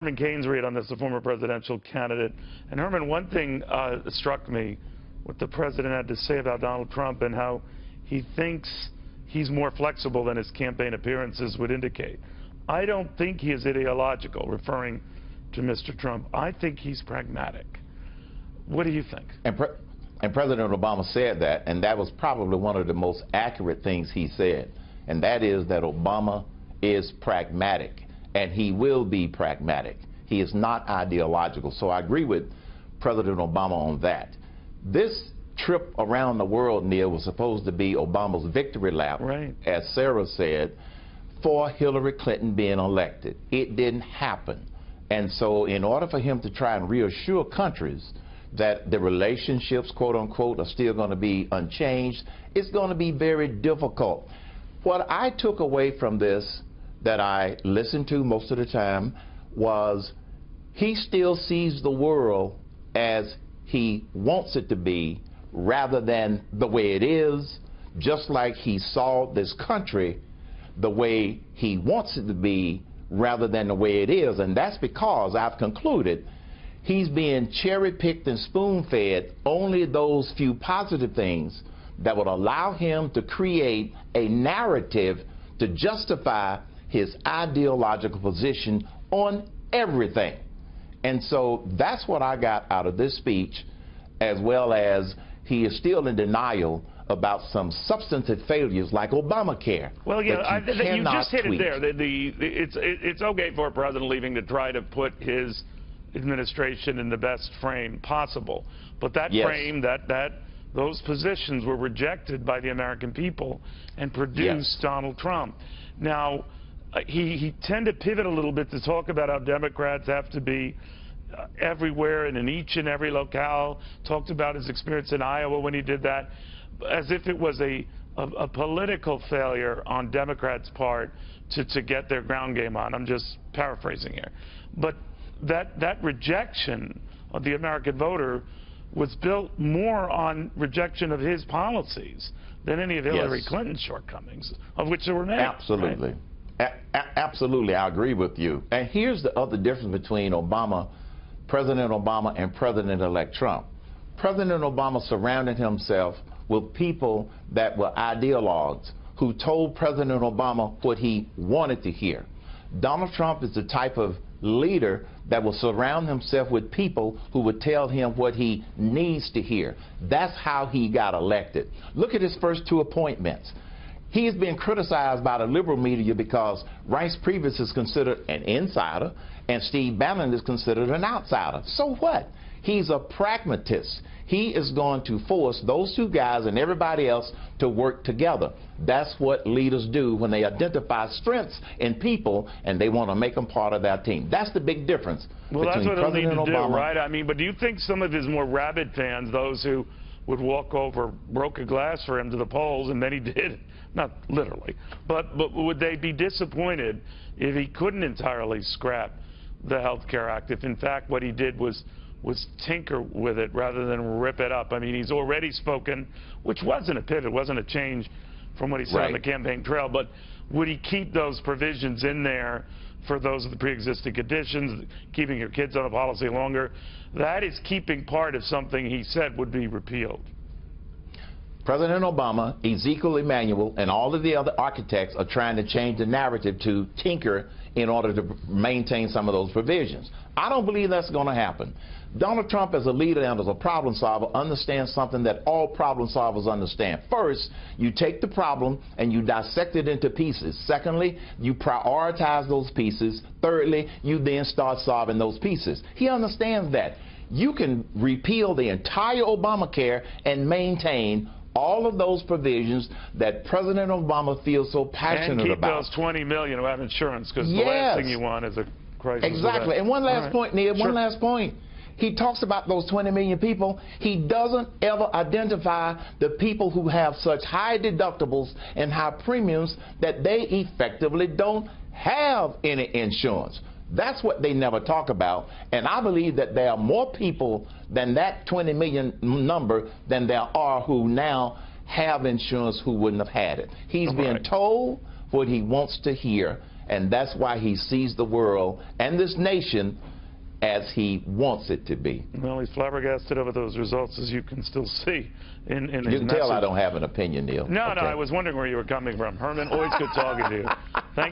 Herman Cain's read on this, the former presidential candidate. And Herman, one thing struck me, what the president had to say about Donald Trump and how he thinks he's more flexible than his campaign appearances would indicate. I don't think he is ideological, referring to Mr. Trump. I think he's pragmatic. What do you think? And President Obama said that, and that was probably one of the most accurate things he said, and that is that Obama is pragmatic, and he will be pragmatic. He is not ideological. So I agree with President Obama on that. This trip around the world, Neil, was supposed to be Obama's victory lap, right, as Sarah said, for Hillary Clinton being elected. It didn't happen. And so in order for him to try and reassure countries that the relationships, quote unquote, are still going to be unchanged, it's going to be very difficult. What I took away from this, that I listened to most of the time, was he still sees the world as he wants it to be rather than the way it is, just like he saw this country the way he wants it to be rather than the way it is. And that's because I've concluded he's being cherry-picked and spoon-fed only those few positive things that would allow him to create a narrative to justify his ideological position on everything. And so that's what I got out of this speech, as well as he is still in denial about some substantive failures like Obamacare. Well, yeah, you just hit tweak. it there. It's okay for a president leaving to try to put his administration in the best frame possible. But that frame, those positions were rejected by the American people and produced Donald Trump. Now, he tended to pivot a little bit to talk about how Democrats have to be everywhere and in each and every locale. Talked about his experience in Iowa when he did that, as if it was a political failure on Democrats' part to get their ground game on. I'm just paraphrasing here. But that rejection of the American voter was built more on rejection of his policies than any of Hillary Clinton's shortcomings, of which there were many. Absolutely. Right? Absolutely, I agree with you. And here's the other difference between President Obama and President-elect Trump. President Obama surrounded himself with people that were ideologues who told President Obama what he wanted to hear. Donald Trump is the type of leader that will surround himself with people who would tell him what he needs to hear. That's how he got elected. Look at his first two appointments. He is being criticized by the liberal media because Reince Priebus is considered an insider and Steve Bannon is considered an outsider. So what? He's a pragmatist. He is going to force those two guys and everybody else to work together. That's what leaders do when they identify strengths in people and they want to make them part of their team. That's the big difference between that's what he'll need to Obama, do, right? I mean, but do you think some of his more rabid fans, those who would walk over, broke a glass for him to the polls, and then he did, not literally, but would they be disappointed if he couldn't entirely scrap the Health Care Act, if in fact what he did was tinker with it rather than rip it up? I mean, he's already spoken, which wasn't a pivot, wasn't a change from what he said on the campaign trail, but would he keep those provisions in there for those of the pre-existing conditions, keeping your kids on a policy longer? That is keeping part of something he said would be repealed. President Obama, Ezekiel Emanuel, and all of the other architects are trying to change the narrative to tinker in order to maintain some of those provisions. I don't believe that's going to happen. Donald Trump, as a leader and as a problem solver, understands something that all problem solvers understand. First, you take the problem and you dissect it into pieces. Secondly, you prioritize those pieces. Thirdly, you then start solving those pieces. He understands that. You can repeal the entire Obamacare and maintain all of those provisions that President Obama feels so passionate about. And keep those 20 million who have insurance, because the last thing you want is a crisis. Exactly. And one last point, Neil, one last point. He talks about those 20 million people. He doesn't ever identify the people who have such high deductibles and high premiums that they effectively don't have any insurance. That's what they never talk about. And I believe that there are more people than that 20 million number than there are who now have insurance who wouldn't have had it. He's being told what he wants to hear, and that's why he sees the world and this nation as he wants it to be. Well, he's flabbergasted over those results, as you can still see in his You can tell message. I don't have an opinion, Neil. No, okay. no, I was wondering where you were coming from. Herman, always good talking to you. Thank